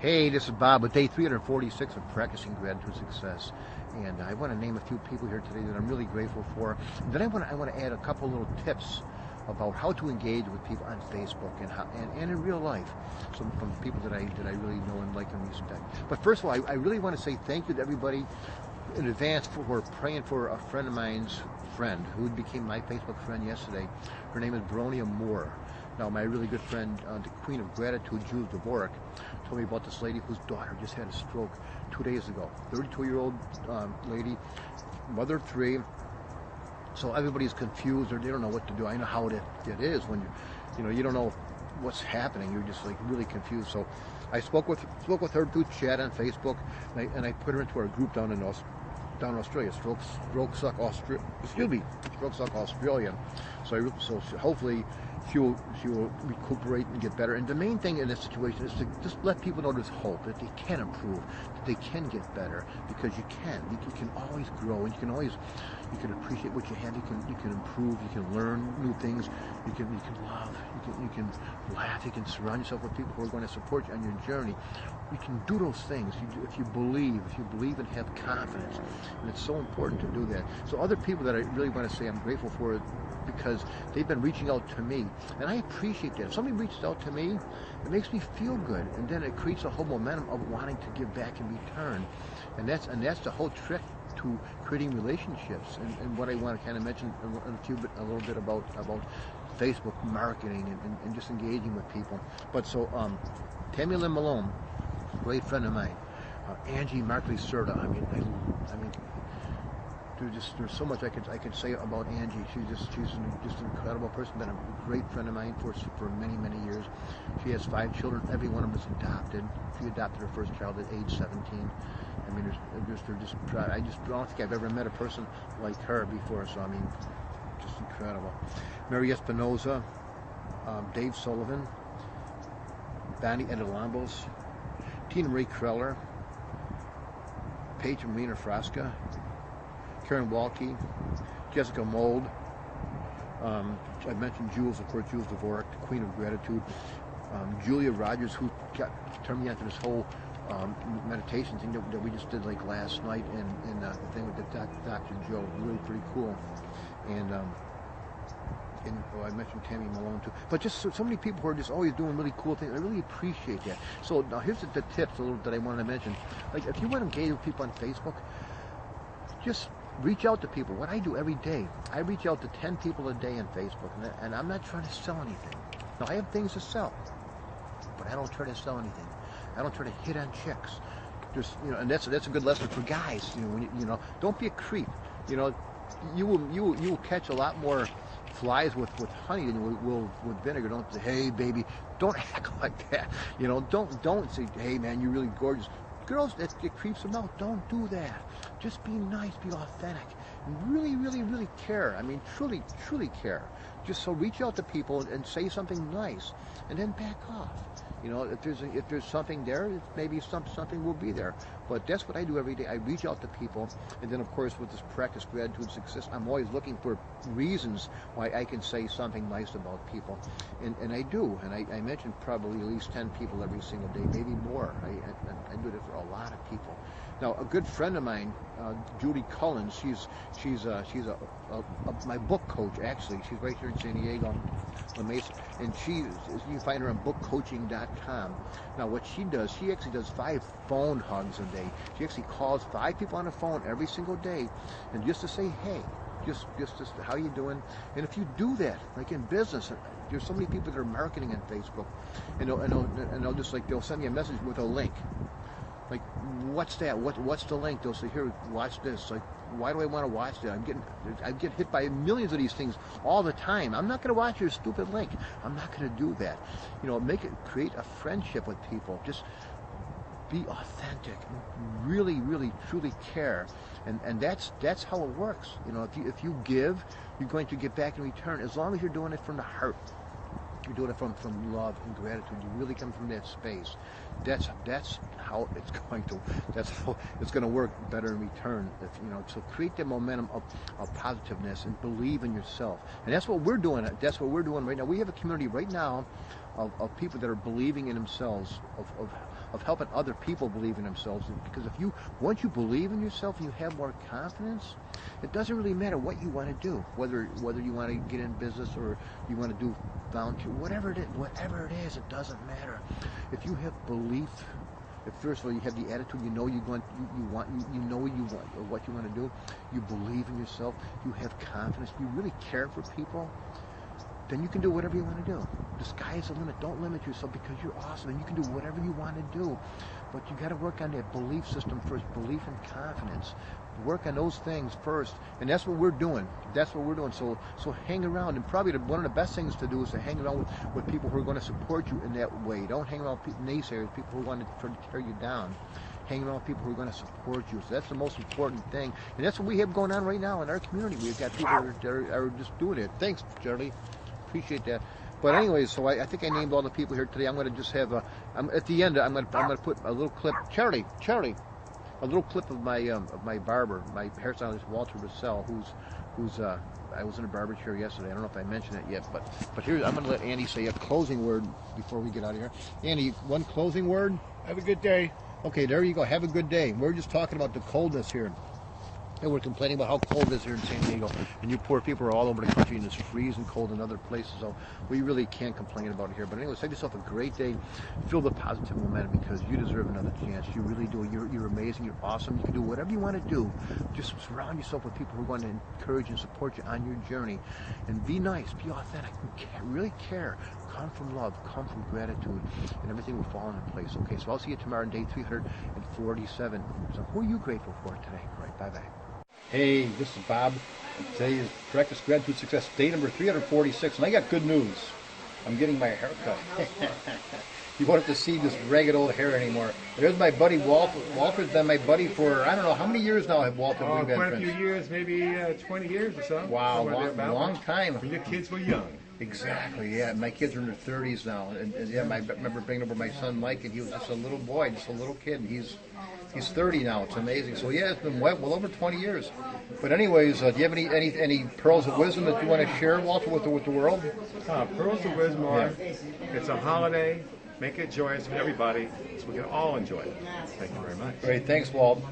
Hey, this is Bob with day 346 of Practicing Gratitude Success. And I want to name a few people here today that I'm really grateful for. And then I want to add a couple little tips about how to engage with people on Facebook and in real life. So from people that I really know and like and respect. But first of all, I really want to say thank you to everybody in advance for praying for a friend of mine's friend who became my Facebook friend yesterday. Her name is Boronia. Now, my really good friend, the Queen of Gratitude, Dvorak, told me about this lady whose daughter just had a stroke 2 days ago. 32-year-old lady, mother of three. So everybody's confused or they don't know what to do. I know how it is when you don't know what's happening. You're just like really confused. So I spoke with her through chat on Facebook, and I put her into our group down in Australia, Stroke Suck Australia. So hopefully she will recuperate and get better. And the main thing in this situation is to just let people know there's hope, that they can improve, that they can get better, because you can. You can always grow, and you can appreciate what you have. You can improve. You can learn new things. You can love. You can laugh. You can surround yourself with people who are going to support you on your journey. You can do those things if you believe and have confidence. And it's so important to do that. So other people that I really want to say I'm grateful for, because they've been reaching out to me, and I appreciate that. If somebody reaches out to me, it makes me feel good, and then it creates a whole momentum of wanting to give back in return, and that's the whole trick to creating relationships. And what I want to kind of mention a little bit about Facebook marketing and just engaging with people. But so Tammielynn Malone, great friend of mine, Angie Markley Cerda. I mean. There's so much I could say about Angie. She's an incredible person. Been a great friend of mine for many years. She has 5 children. Every one of them is adopted. She adopted her first child at age 17. I mean, I don't think I've ever met a person like her before. So I mean, just incredible. Espinoza, Dave Sullivan, Edelenbos, TinaMarie Creller, Petra Frasca, Waltke, Jessica Mould. I mentioned Jules, of course, Jules Dvorak, the Queen of Gratitude. Julia Rodgers, who turned me onto this whole meditation thing that we just did like last night, and the thing with the Dr. Joe, really pretty cool. And I mentioned Tammy Malone too. But just so many people who are just always doing really cool things. I really appreciate that. So now here's the tips that I wanted to mention. Like if you want to engage with people on Facebook, just reach out to people. What I do every day, I reach out to 10 people a day on Facebook, and I'm not trying to sell anything. Now, I have things to sell, but I don't try to sell anything. I don't try to hit on chicks. Just and that's a good lesson for guys. When don't be a creep. You will catch a lot more flies with honey than you will with vinegar. Don't say, hey baby, don't act like that. Don't say, hey man, you're really gorgeous. Girls, it creeps them out. Don't do that. Just be nice, be authentic, and really care. I mean, truly care. Just so reach out to people and say something nice, and then back off. If there's something there, maybe something will be there. But that's what I do every day. I reach out to people, and then of course with this practice gratitude success, I'm always looking for reasons why I can say something nice about people, and I do. And I mentioned probably at least 10 people every single day, maybe more. I do it for a lot of people. Now, a good friend of mine, Judy Cullen, she's my book coach actually. She's right here in San Diego, La Mesa, and you can find her on bookcoaching.com. Now, what she does, she actually does 5 phone hugs a day. She actually calls 5 people on the phone every single day, and just to say, hey, just how you doing? And if you do that, like in business, there's so many people that are marketing on Facebook, and they'll just like they'll send me a message with a link. Like, what's that? What's the link? They'll say, here, watch this. Like, why do I want to watch that? I get hit by millions of these things all the time. I'm not going to watch your stupid link. I'm not going to do that. Create a friendship with people. Just be authentic. Really, truly care. And that's how it works. If you give, you're going to get back in return. As long as you're doing it from the heart. You're doing it from love and gratitude. You really come from that space. That's how it's going to work better in return. So create the momentum of positiveness and believe in yourself. And that's what we're doing. That's what we're doing right now. We have a community right now of people that are believing in themselves, of of helping other people believe in themselves. Because once you believe in yourself and you have more confidence, it doesn't really matter what you want to do, whether you want to get in business or you want to do volunteer, whatever it is, it doesn't matter. If you have belief, if first of all you have the attitude, you know what you want, or what you want to do, you believe in yourself, you have confidence, you really care for people, then you can do whatever you want to do. The sky is the limit. Don't limit yourself, because you're awesome and you can do whatever you want to do. But you got to work on that belief system first, belief and confidence. Work on those things first, and that's what we're doing. So hang around, and probably one of the best things to do is to hang around with people who are going to support you in that way. Don't hang around with naysayers, people who want to try to tear you down. Hang around with people who are going to support you. So that's the most important thing, and that's what we have going on right now in our community. We've got people that are just doing it. Thanks, Charlie. Appreciate that. But anyways, so I think I named all the people here today. I'm going to just have at the end. I'm going to put a little clip. Charlie, a little clip of my barber, my hairstylist Walter Roussell, who's I was in a barber chair yesterday. I don't know if I mentioned it yet, but here I'm going to let Andy say a closing word before we get out of here. Andy, one closing word. Have a good day. Okay, there you go. Have a good day. We're just talking about the coldness here. And we're complaining about how cold it is here in San Diego, and you poor people are all over the country, and it's freezing cold in other places, so we really can't complain about it here. But anyways, have yourself a great day. Feel the positive momentum, because you deserve another chance. You really do. You're amazing. You're awesome. You can do whatever you want to do. Just surround yourself with people who are going to encourage and support you on your journey. And be nice. Be authentic. Really care. Come from love. Come from gratitude. And everything will fall into place. Okay, so I'll see you tomorrow on day 347. So who are you grateful for today? All right, bye-bye. Hey, this is Bob. Today is Practice Gratitude Success, day number 346, and I got good news. I'm getting my hair cut. You won't have to see this ragged old hair anymore. There's my buddy Walter. Walter's been my buddy for, I don't know, how many years now have Walter been friends? Quite a few years, maybe 20 years or so. Wow, long time. When your kids were young. Exactly, yeah. My kids are in their 30s now. And yeah, I remember bringing over my son Mike, and he was just a little boy, just a little kid, and he's 30 now. It's amazing. So yeah, it's been well over 20 years. But anyways, do you have any pearls of wisdom that you want to share, Walter, with the world? Pearls of wisdom are, it's a holiday. Make it joyous for everybody, so we can all enjoy it. Thank you very much. Great. Thanks, Walt.